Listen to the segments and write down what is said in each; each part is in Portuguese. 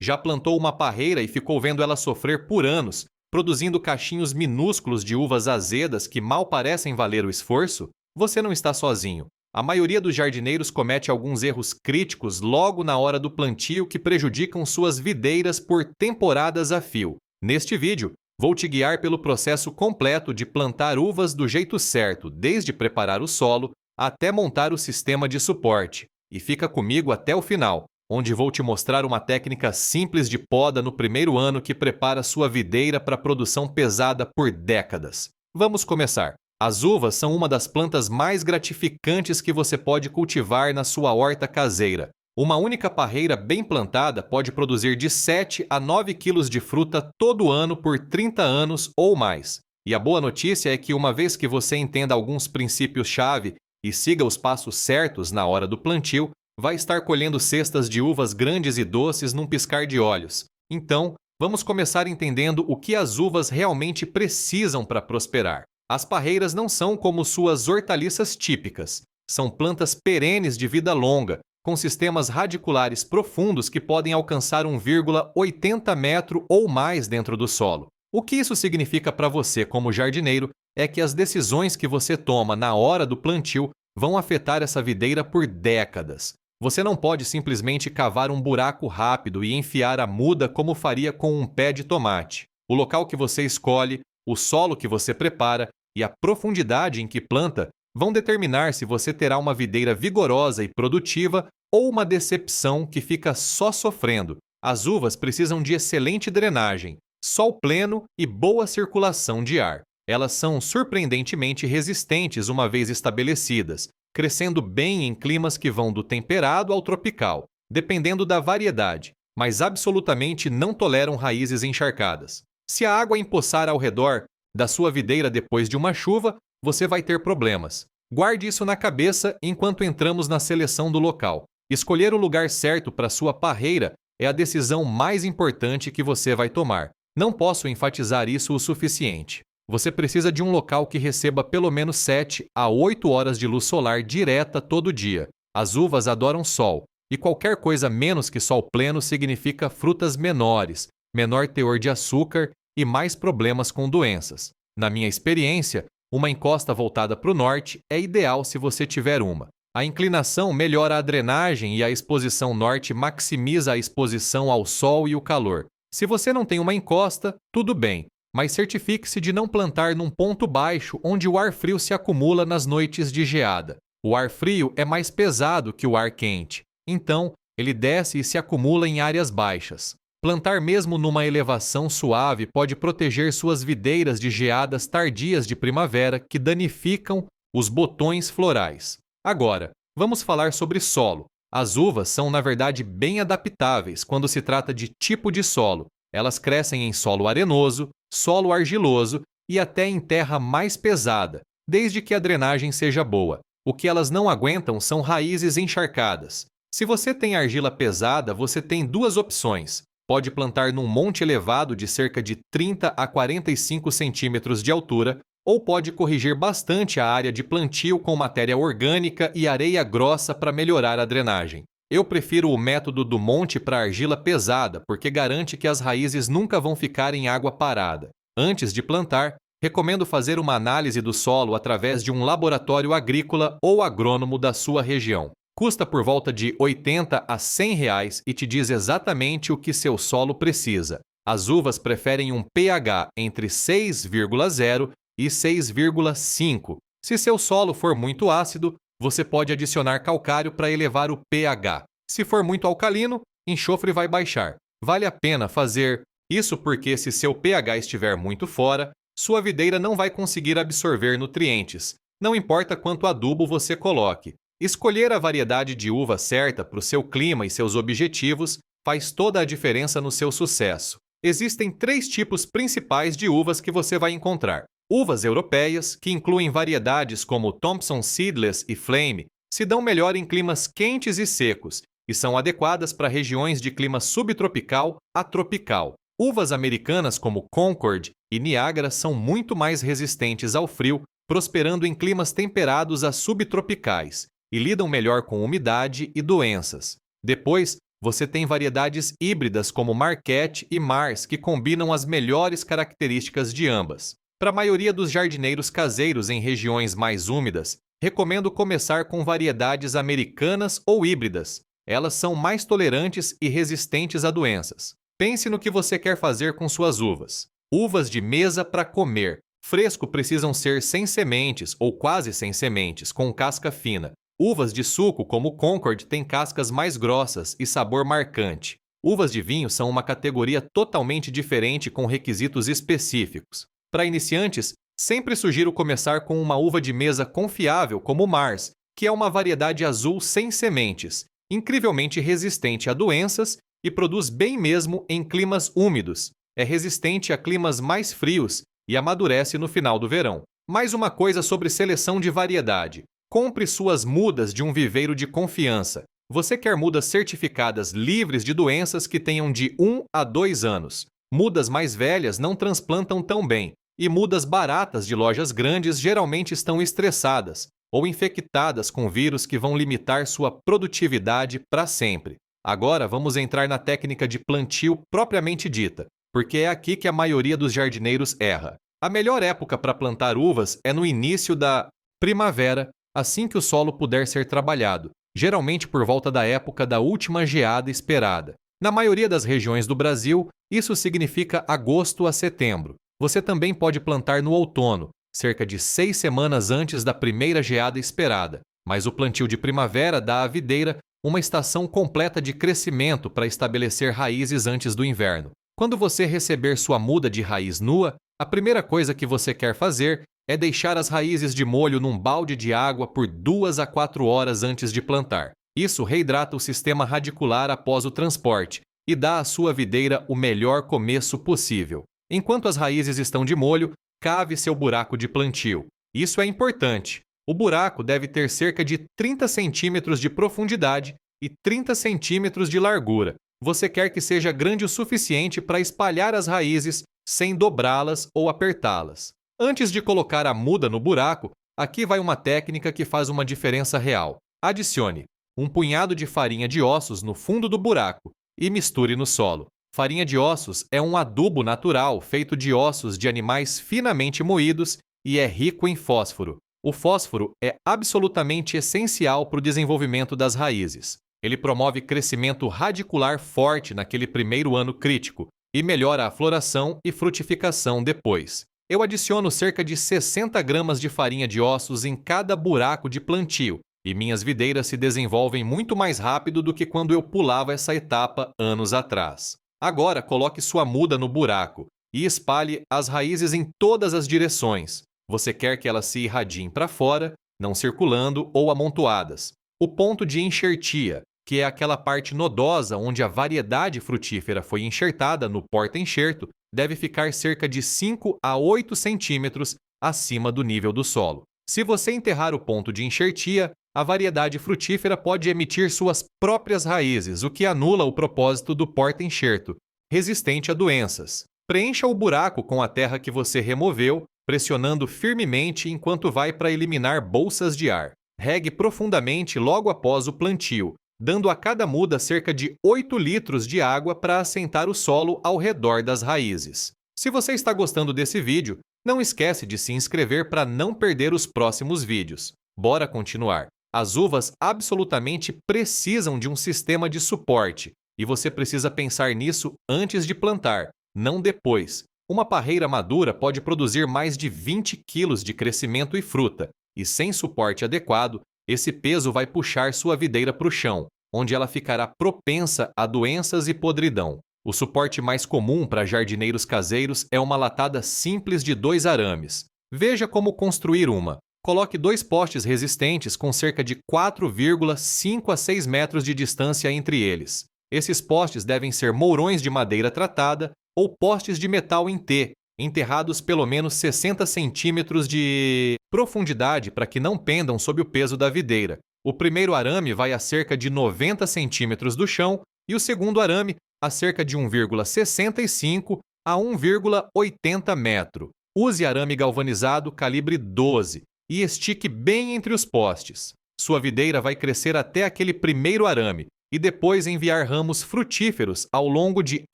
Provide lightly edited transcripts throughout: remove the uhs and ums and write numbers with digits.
Já plantou uma parreira e ficou vendo ela sofrer por anos, produzindo cachinhos minúsculos de uvas azedas que mal parecem valer o esforço? Você não está sozinho. A maioria dos jardineiros comete alguns erros críticos logo na hora do plantio que prejudicam suas videiras por temporadas a fio. Neste vídeo, vou te guiar pelo processo completo de plantar uvas do jeito certo, desde preparar o solo até montar o sistema de suporte. E fica comigo até o final, onde vou te mostrar uma técnica simples de poda no primeiro ano que prepara sua videira para produção pesada por décadas. Vamos começar. As uvas são uma das plantas mais gratificantes que você pode cultivar na sua horta caseira. Uma única parreira bem plantada pode produzir de 7 a 9 quilos de fruta todo ano por 30 anos ou mais. E a boa notícia é que uma vez que você entenda alguns princípios-chave e siga os passos certos na hora do plantio, vai estar colhendo cestas de uvas grandes e doces num piscar de olhos. Então, vamos começar entendendo o que as uvas realmente precisam para prosperar. As parreiras não são como suas hortaliças típicas. São plantas perenes de vida longa, com sistemas radiculares profundos que podem alcançar 1,80 metro ou mais dentro do solo. O que isso significa para você como jardineiro é que as decisões que você toma na hora do plantio vão afetar essa videira por décadas. Você não pode simplesmente cavar um buraco rápido e enfiar a muda como faria com um pé de tomate. O local que você escolhe, o solo que você prepara e a profundidade em que planta vão determinar se você terá uma videira vigorosa e produtiva ou uma decepção que fica só sofrendo. As uvas precisam de excelente drenagem, sol pleno e boa circulação de ar. Elas são surpreendentemente resistentes uma vez estabelecidas, crescendo bem em climas que vão do temperado ao tropical, dependendo da variedade, mas absolutamente não toleram raízes encharcadas. Se a água empoçar ao redor da sua videira depois de uma chuva, você vai ter problemas. Guarde isso na cabeça enquanto entramos na seleção do local. Escolher o lugar certo para sua parreira é a decisão mais importante que você vai tomar. Não posso enfatizar isso o suficiente. Você precisa de um local que receba pelo menos 7 a 8 horas de luz solar direta todo dia. As uvas adoram sol, e qualquer coisa menos que sol pleno significa frutas menores, menor teor de açúcar e mais problemas com doenças. Na minha experiência, uma encosta voltada para o norte é ideal se você tiver uma. A inclinação melhora a drenagem e a exposição norte maximiza a exposição ao sol e o calor. Se você não tem uma encosta, tudo bem, mas certifique-se de não plantar num ponto baixo onde o ar frio se acumula nas noites de geada. O ar frio é mais pesado que o ar quente, então ele desce e se acumula em áreas baixas. Plantar mesmo numa elevação suave pode proteger suas videiras de geadas tardias de primavera que danificam os botões florais. Agora, vamos falar sobre solo. As uvas são, na verdade, bem adaptáveis quando se trata de tipo de solo. Elas crescem em solo arenoso, solo argiloso e até em terra mais pesada, desde que a drenagem seja boa. O que elas não aguentam são raízes encharcadas. Se você tem argila pesada, você tem duas opções. Pode plantar num monte elevado de cerca de 30 a 45 centímetros de altura, ou pode corrigir bastante a área de plantio com matéria orgânica e areia grossa para melhorar a drenagem. Eu prefiro o método do monte para argila pesada, porque garante que as raízes nunca vão ficar em água parada. Antes de plantar, recomendo fazer uma análise do solo através de um laboratório agrícola ou agrônomo da sua região. Custa por volta de R$ 80 a R$ 100 reais e te diz exatamente o que seu solo precisa. As uvas preferem um pH entre 6,0 e 6,5. Se seu solo for muito ácido, você pode adicionar calcário para elevar o pH. Se for muito alcalino, enxofre vai baixar. Vale a pena fazer isso porque se seu pH estiver muito fora, sua videira não vai conseguir absorver nutrientes. Não importa quanto adubo você coloque. Escolher a variedade de uva certa para o seu clima e seus objetivos faz toda a diferença no seu sucesso. Existem 3 tipos principais de uvas que você vai encontrar. Uvas europeias, que incluem variedades como Thompson Seedless e Flame, se dão melhor em climas quentes e secos e são adequadas para regiões de clima subtropical a tropical. Uvas americanas como Concord e Niagara são muito mais resistentes ao frio, prosperando em climas temperados a subtropicais, e lidam melhor com umidade e doenças. Depois, Você tem variedades híbridas como Marquette e Mars que combinam as melhores características de ambas. Para a maioria dos jardineiros caseiros em regiões mais úmidas, recomendo começar com variedades americanas ou híbridas. Elas são mais tolerantes e resistentes a doenças. Pense no que você quer fazer com suas uvas. Uvas de mesa para comer. Fresco precisam ser sem sementes ou quase sem sementes, com casca fina. Uvas de suco, como Concord, têm cascas mais grossas e sabor marcante. Uvas de vinho são uma categoria totalmente diferente com requisitos específicos. Para iniciantes, sempre sugiro começar com uma uva de mesa confiável como Mars, que é uma variedade azul sem sementes, incrivelmente resistente a doenças e produz bem mesmo em climas úmidos. É resistente a climas mais frios e amadurece no final do verão. Mais uma coisa sobre seleção de variedade. Compre suas mudas de um viveiro de confiança. Você quer mudas certificadas livres de doenças que tenham de 1 a 2 anos. Mudas mais velhas não transplantam tão bem, e mudas baratas de lojas grandes geralmente estão estressadas ou infectadas com vírus que vão limitar sua produtividade para sempre. Agora vamos entrar na técnica de plantio propriamente dita, porque é aqui que a maioria dos jardineiros erra. A melhor época para plantar uvas é no início da primavera, assim que o solo puder ser trabalhado, geralmente por volta da época da última geada esperada. Na maioria das regiões do Brasil, isso significa agosto a setembro. Você também pode plantar no outono, cerca de 6 semanas antes da primeira geada esperada, mas o plantio de primavera dá à videira uma estação completa de crescimento para estabelecer raízes antes do inverno. Quando você receber sua muda de raiz nua, a primeira coisa que você quer fazer é deixar as raízes de molho num balde de água por 2 a 4 horas antes de plantar. Isso reidrata o sistema radicular após o transporte e dá à sua videira o melhor começo possível. Enquanto as raízes estão de molho, cave seu buraco de plantio. Isso é importante. O buraco deve ter cerca de 30 centímetros de profundidade e 30 centímetros de largura. Você quer que seja grande o suficiente para espalhar as raízes sem dobrá-las ou apertá-las. Antes de colocar a muda no buraco, aqui vai uma técnica que faz uma diferença real. Adicione um punhado de farinha de ossos no fundo do buraco e misture no solo. Farinha de ossos é um adubo natural feito de ossos de animais finamente moídos e é rico em fósforo. O fósforo é absolutamente essencial para o desenvolvimento das raízes. Ele promove crescimento radicular forte naquele primeiro ano crítico e melhora a floração e frutificação depois. Eu adiciono cerca de 60 gramas de farinha de ossos em cada buraco de plantio, e minhas videiras se desenvolvem muito mais rápido do que quando eu pulava essa etapa anos atrás. Agora coloque sua muda no buraco e espalhe as raízes em todas as direções. Você quer que elas se irradiem para fora, não circulando ou amontoadas. O ponto de enxertia, que é aquela parte nodosa onde a variedade frutífera foi enxertada no porta-enxerto, deve ficar cerca de 5 a 8 centímetros acima do nível do solo. Se você enterrar o ponto de enxertia, a variedade frutífera pode emitir suas próprias raízes, o que anula o propósito do porta-enxerto, resistente a doenças. Preencha o buraco com a terra que você removeu, pressionando firmemente enquanto vai para eliminar bolsas de ar. Regue profundamente logo após o plantio, dando a cada muda cerca de 8 litros de água para assentar o solo ao redor das raízes. Se você está gostando desse vídeo, não esquece de se inscrever para não perder os próximos vídeos. Bora continuar. As uvas absolutamente precisam de um sistema de suporte, e você precisa pensar nisso antes de plantar, não depois. Uma parreira madura pode produzir mais de 20 quilos de crescimento e fruta, e sem suporte adequado, esse peso vai puxar sua videira para o chão, onde ela ficará propensa a doenças e podridão. O suporte mais comum para jardineiros caseiros é uma latada simples de 2 arames. Veja como construir uma. Coloque 2 postes resistentes com cerca de 4,5 a 6 metros de distância entre eles. Esses postes devem ser mourões de madeira tratada ou postes de metal em T, enterrados pelo menos 60 centímetros de profundidade para que não pendam sob o peso da videira. O primeiro arame vai a cerca de 90 centímetros do chão e o segundo arame a cerca de 1,65 a 1,80 metro. Use arame galvanizado calibre 12 e estique bem entre os postes. Sua videira vai crescer até aquele primeiro arame, e depois enviar ramos frutíferos ao longo de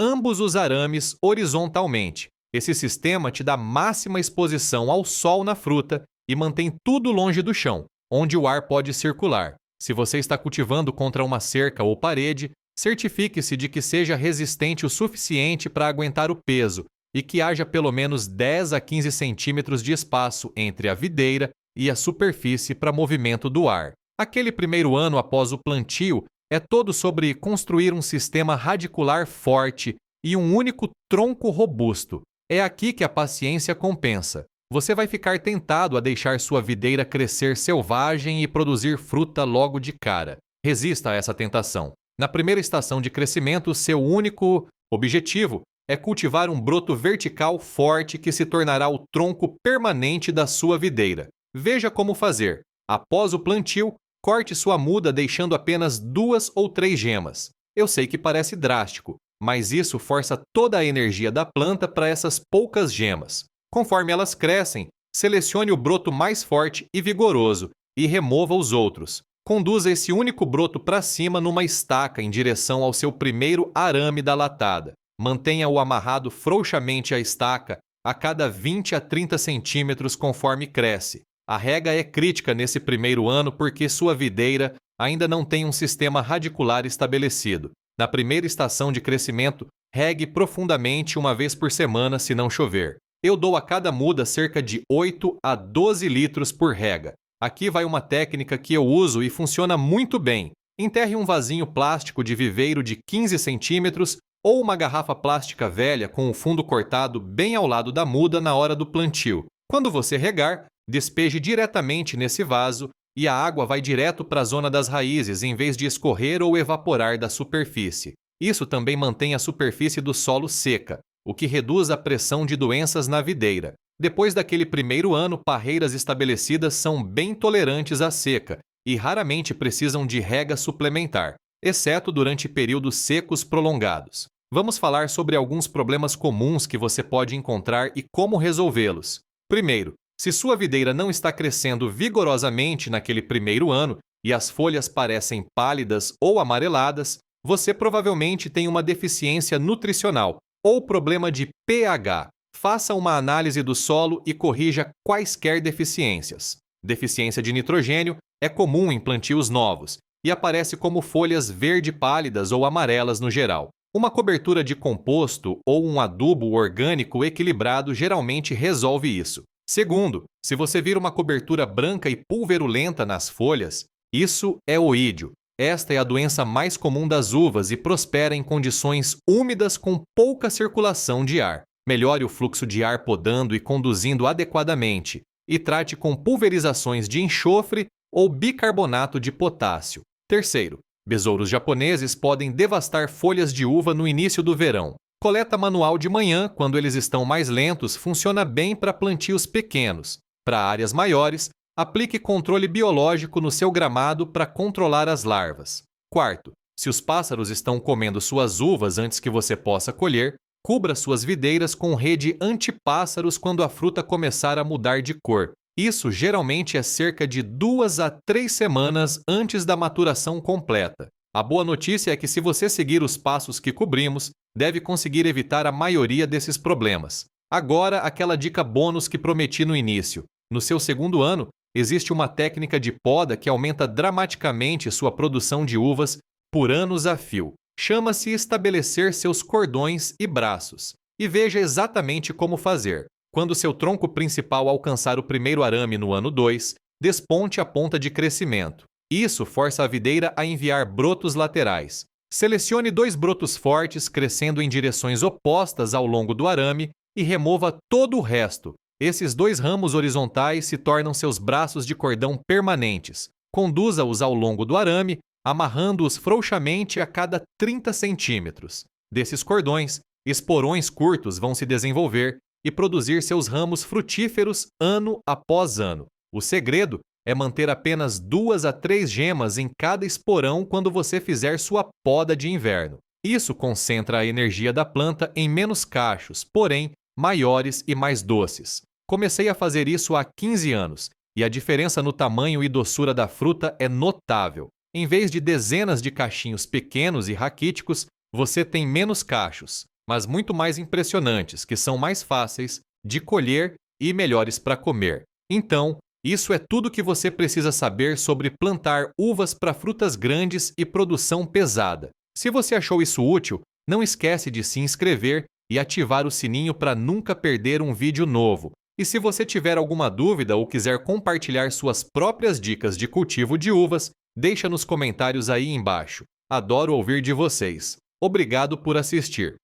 ambos os arames horizontalmente. Esse sistema te dá máxima exposição ao sol na fruta e mantém tudo longe do chão, onde o ar pode circular. Se você está cultivando contra uma cerca ou parede, certifique-se de que seja resistente o suficiente para aguentar o peso e que haja pelo menos 10 a 15 centímetros de espaço entre a videira e a superfície para movimento do ar. Aquele primeiro ano após o plantio é todo sobre construir um sistema radicular forte e um único tronco robusto. É aqui que a paciência compensa. Você vai ficar tentado a deixar sua videira crescer selvagem e produzir fruta logo de cara. Resista a essa tentação. Na primeira estação de crescimento, seu único objetivo é cultivar um broto vertical forte que se tornará o tronco permanente da sua videira. Veja como fazer. Após o plantio, corte sua muda deixando apenas 2 ou 3 gemas. Eu sei que parece drástico, mas isso força toda a energia da planta para essas poucas gemas. Conforme elas crescem, selecione o broto mais forte e vigoroso e remova os outros. Conduza esse único broto para cima numa estaca em direção ao seu primeiro arame da latada. Mantenha-o amarrado frouxamente à estaca a cada 20 a 30 centímetros conforme cresce. A rega é crítica nesse primeiro ano porque sua videira ainda não tem um sistema radicular estabelecido. Na primeira estação de crescimento, regue profundamente uma vez por semana se não chover. Eu dou a cada muda cerca de 8 a 12 litros por rega. Aqui vai uma técnica que eu uso e funciona muito bem. Enterre um vasinho plástico de viveiro de 15 centímetros ou uma garrafa plástica velha com o fundo cortado bem ao lado da muda na hora do plantio. Quando você regar, despeje diretamente nesse vaso e a água vai direto para a zona das raízes em vez de escorrer ou evaporar da superfície. Isso também mantém a superfície do solo seca, o que reduz a pressão de doenças na videira. Depois daquele primeiro ano, parreiras estabelecidas são bem tolerantes à seca e raramente precisam de rega suplementar, exceto durante períodos secos prolongados. Vamos falar sobre alguns problemas comuns que você pode encontrar e como resolvê-los. Primeiro, se sua videira não está crescendo vigorosamente naquele primeiro ano e as folhas parecem pálidas ou amareladas, você provavelmente tem uma deficiência nutricional ou problema de pH. Faça uma análise do solo e corrija quaisquer deficiências. Deficiência de nitrogênio é comum em plantios novos e aparece como folhas verde pálidas ou amarelas no geral. Uma cobertura de composto ou um adubo orgânico equilibrado geralmente resolve isso. Segundo, se você vir uma cobertura branca e pulverulenta nas folhas, isso é oídio. Esta é a doença mais comum das uvas e prospera em condições úmidas com pouca circulação de ar. Melhore o fluxo de ar podando e conduzindo adequadamente, e trate com pulverizações de enxofre ou bicarbonato de potássio. Terceiro, besouros japoneses podem devastar folhas de uva no início do verão. Coleta manual de manhã, quando eles estão mais lentos, funciona bem para plantios pequenos. Para áreas maiores, aplique controle biológico no seu gramado para controlar as larvas. Quarto, se os pássaros estão comendo suas uvas antes que você possa colher, cubra suas videiras com rede antipássaros quando a fruta começar a mudar de cor. Isso geralmente é cerca de 2 a 3 semanas antes da maturação completa. A boa notícia é que se você seguir os passos que cobrimos, deve conseguir evitar a maioria desses problemas. Agora, aquela dica bônus que prometi no início. No seu segundo ano, existe uma técnica de poda que aumenta dramaticamente sua produção de uvas por anos a fio. Chama-se estabelecer seus cordões e braços. E veja exatamente como fazer. Quando seu tronco principal alcançar o primeiro arame no ano 2, desponte a ponta de crescimento. Isso força a videira a enviar brotos laterais. Selecione 2 brotos fortes crescendo em direções opostas ao longo do arame e remova todo o resto. Esses 2 ramos horizontais se tornam seus braços de cordão permanentes. Conduza-os ao longo do arame, amarrando-os frouxamente a cada 30 centímetros. Desses cordões, esporões curtos vão se desenvolver e produzir seus ramos frutíferos ano após ano. O segredo é manter apenas 2 a 3 gemas em cada esporão quando você fizer sua poda de inverno. Isso concentra a energia da planta em menos cachos, porém maiores e mais doces. Comecei a fazer isso há 15 anos e a diferença no tamanho e doçura da fruta é notável. Em vez de dezenas de cachinhos pequenos e raquíticos, você tem menos cachos, mas muito mais impressionantes, que são mais fáceis de colher e melhores para comer. Então, isso é tudo que você precisa saber sobre plantar uvas para frutas grandes e produção pesada. Se você achou isso útil, não esquece de se inscrever e ativar o sininho para nunca perder um vídeo novo. E se você tiver alguma dúvida ou quiser compartilhar suas próprias dicas de cultivo de uvas, deixa nos comentários aí embaixo. Adoro ouvir de vocês. Obrigado por assistir.